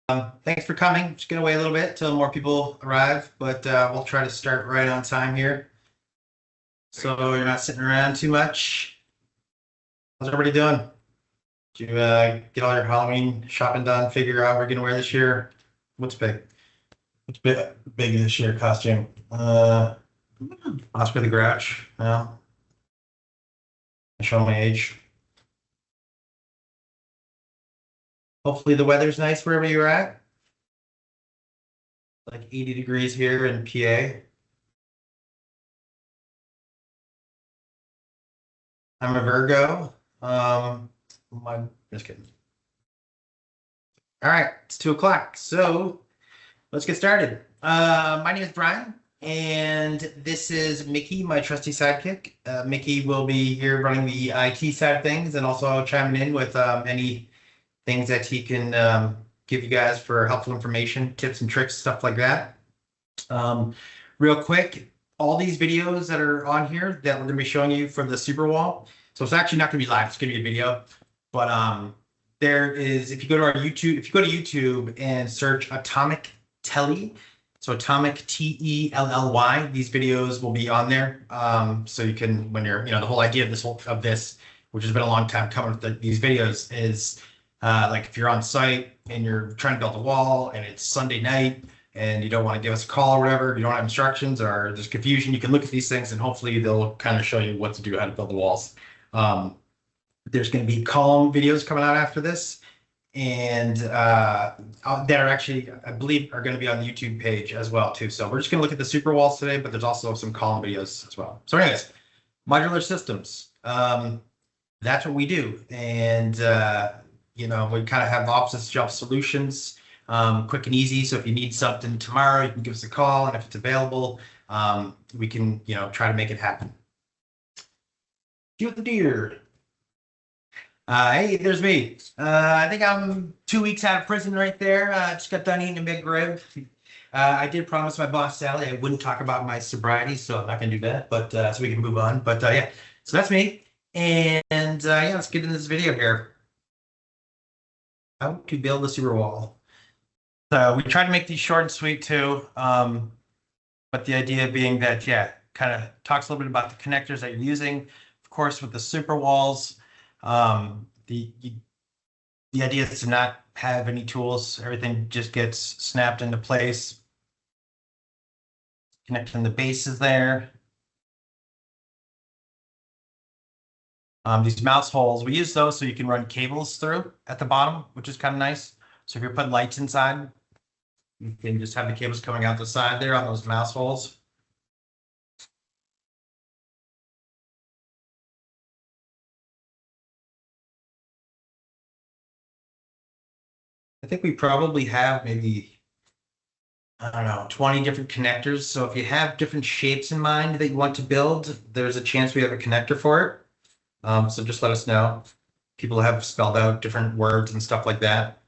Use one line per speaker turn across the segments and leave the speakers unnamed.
Thanks for coming. Just gonna wait a little bit till more people arrive, but we'll try to start right on time here. So you're not sitting around too much. How's everybody doing? Did you get all your Halloween shopping done? Figure out what you're gonna wear this year? What's big? What's big this year costume? Oscar the Grouch. No, I show my age. Hopefully the weather's nice wherever you're at. Like 80 degrees here in PA. I'm a Virgo. Just kidding. All right, it's 2 o'clock. So let's get started. My name is Brian, and this is Mickey, my trusty sidekick. Mickey will be here running the IT side of things and also chiming in with any things that he can give you guys for helpful information, tips and tricks, stuff like that. Real quick, all these videos that are on here that we're going to be showing you from the SuperWall. So it's actually not going to be live, it's going to be a video. But there is, if you go to our YouTube, if you go to YouTube and search Atomic Telly, so Atomic Telly, these videos will be on there. So you can, when you're, the whole idea of this, which has been a long time coming with these videos, is like if you're on site and you're trying to build a wall and it's Sunday night and you don't want to give us a call or whatever, you don't have instructions or there's confusion, you can look at these things and hopefully they'll kind of show you what to do, how to build the walls. There's going to be column videos coming out after this, and that are actually, I believe, are going to be on the YouTube page as well too. So we're just going to look at the super walls today, but there's also some column videos as well. So anyways, modular systems, that's what we do. And we kind of have off-the-shelf solutions, quick and easy. So if you need something tomorrow, you can give us a call, and if it's available, we can try to make it happen. Shoot the deer. Hey, there's me. I think I'm 2 weeks out of prison right there. Just got done eating a big rib. I did promise my boss Sally I wouldn't talk about my sobriety, so I'm not gonna do that. But so we can move on. But yeah, so that's me. And yeah, let's get into this video here. How to build a super wall. So we try to make these short and sweet too. But the idea being that, yeah, kind of talks a little bit about the connectors that you're using. Of course, with the super walls. The idea is to not have any tools. Everything just gets snapped into place. Connecting the bases there. These mouse holes, we use those so you can run cables through at the bottom, which is kind of nice. So if you're putting lights inside, you can just have the cables coming out the side there on those mouse holes. I think we probably have maybe, I don't know, 20 different connectors. So if you have different shapes in mind that you want to build, there's a chance we have a connector for it. So just let us know. People have spelled out different words and stuff like that.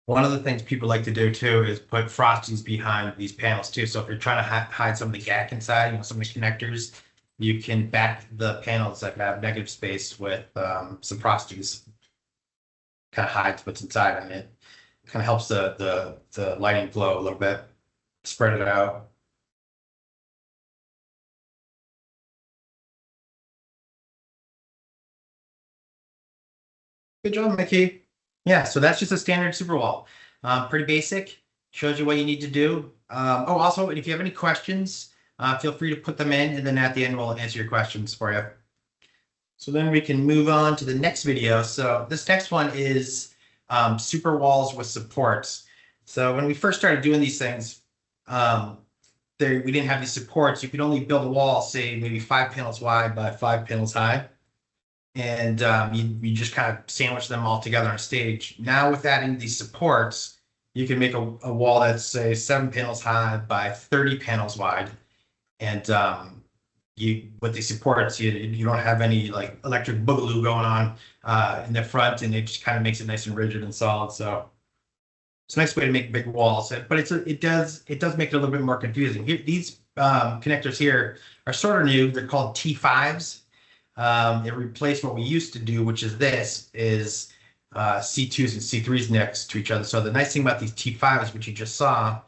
One of the things people like to do too is put frosties behind these panels too. So if you're trying to hide some of the gack inside, some of the connectors, you can back the panels that have negative space with some frosties. Kind of hides what's inside, and it kind of helps the lighting flow a little bit, spread it out. Good job, Mickey. Yeah, so that's just a standard super wall. Pretty basic, shows you what you need to do. Oh, also, if you have any questions, feel free to put them in, and then at the end, we'll answer your questions for you. So then we can move on to the next video. So this next one is super walls with supports. So when we first started doing these things, we didn't have these supports. You could only build a wall, say maybe 5 panels wide by 5 panels high. And you just kind of sandwich them all together on a stage. Now with adding these supports, you can make a wall that's say 7 panels high by 30 panels wide. And with these supports, you don't have any like electric boogaloo going on in the front, and it just kind of makes it nice and rigid and solid. So it's a nice way to make big walls, but it does make it a little bit more confusing. These connectors here are sort of new. They're called T5s. It replaced what we used to do, which is C2s and C3s next to each other. So the nice thing about these T5s, which you just saw,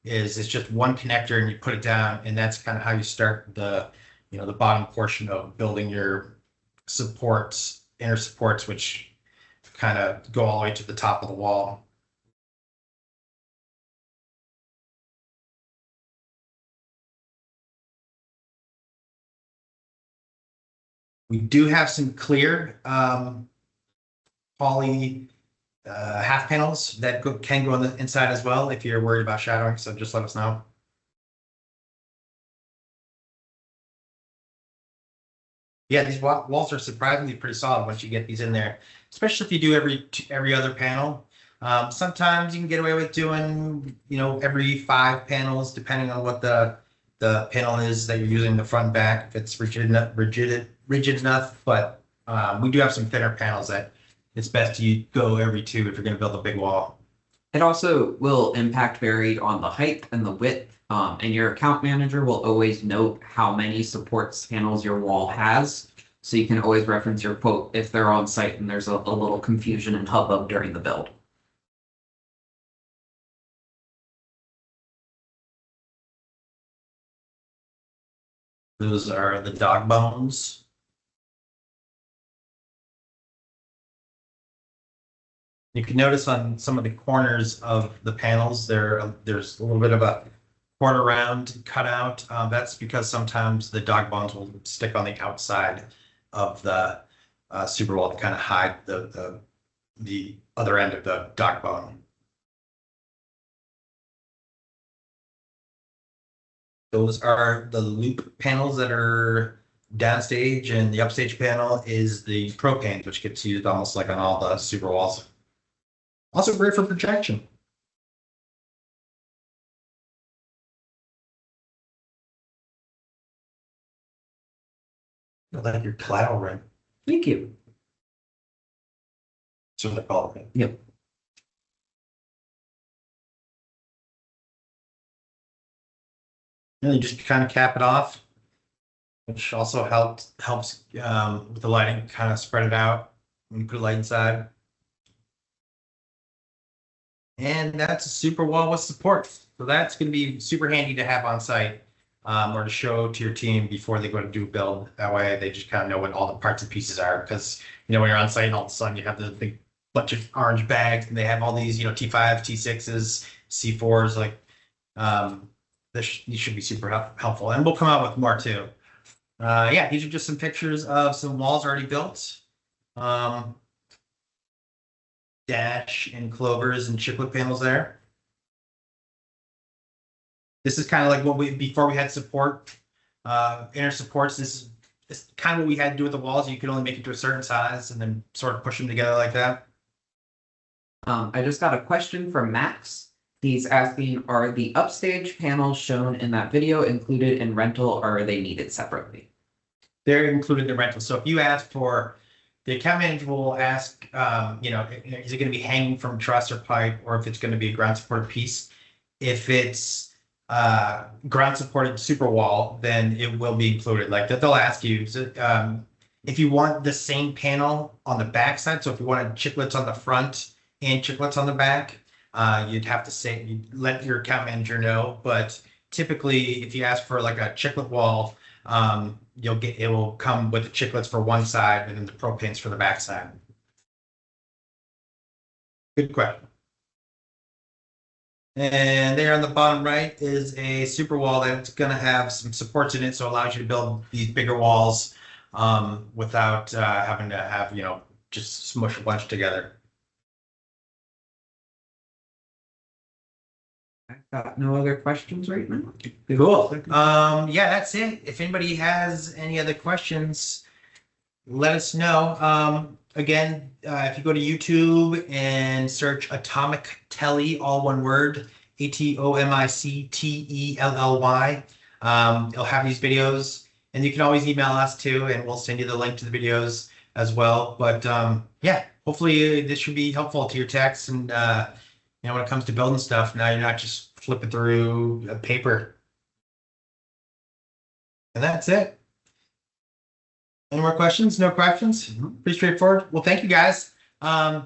is it's just one connector and you put it down, and that's kind of how you start the bottom portion of building your supports, inner supports, which kind of go all the way to the top of the wall. We do have some clear poly half panels that can go on the inside as well if you're worried about shadowing, so just let us know. Yeah, these walls are surprisingly pretty solid once you get these in there, especially if you do every other panel. Sometimes you can get away with doing, every 5 panels, depending on what the panel is that you're using, the front and back, if it's rigid enough. But we do have some thinner panels that it's best to go every 2 if you're going to build a big wall.
It also will impact vary on the height and the width, and your account manager will always note how many supports panels your wall has. So you can always reference your quote if they're on site and there's a little confusion and hubbub during the build.
Those are the dog bones. You can notice on some of the corners of the panels there's a little bit of a quarter round cutout. That's because sometimes the dog bones will stick on the outside of the SuperWall to kind of hide the other end of the dog bone. Those are the loop panels that are downstage, and the upstage panel is the propane, which gets used almost like on all the SuperWalls. Also great for projection. I like your cloud ring.
Thank you.
That's what they call it.
Yep.
And you just kind of cap it off, which also helps with the lighting, kind of spread it out when you put a light inside. And that's a super wall with support. So that's going to be super handy to have on site, or to show to your team before they go to do a build. That way they just kind of know what all the parts and pieces are. Because, when you're on site and all of a sudden you have the big bunch of orange bags and they have all these, T5, T6s, C4s, like, these should be super helpful. And we'll come out with more too. Yeah, these are just some pictures of some walls already built. Dash and clovers and chiclet panels there. This is kind of like before we had support, inner supports. This is kind of what we had to do with the walls. You could only make it to a certain size and then sort of push them together like that.
I just got a question from Max. He's asking, are the upstage panels shown in that video included in rental, or are they needed separately?
They're included in rental. So if you ask for, the account manager will ask, is it going to be hanging from truss or pipe, or if it's going to be a ground supported piece. If it's ground supported super wall, then it will be included. Like that, they'll ask you if you want the same panel on the back side. So if you wanted chiclets on the front and chiclets on the back, you'd have to you'd let your account manager know. But typically, if you ask for like a chiclet wall, it will come with the chiclets for one side and then the propanes for the back side. Good question. And there on the bottom right is a super wall that's going to have some supports in it, so it allows you to build these bigger walls without having to have, just smush a bunch together.
I've got no other questions right now.
Cool. Yeah, that's it. If anybody has any other questions, let us know. Again, if you go to YouTube and search Atomic Telly, all one word, ATOMICTELLY, it'll have these videos, and you can always email us too, and we'll send you the link to the videos as well. But yeah, hopefully this should be helpful to your techs, and when it comes to building stuff, now you're not just flipping through a paper. And that's it. Any more questions? No questions?
Mhm.
Pretty straightforward. Well, thank you guys.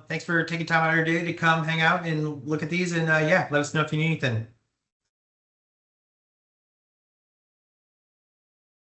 Thanks for taking time out of your day to come hang out and look at these. And yeah, let us know if you need anything.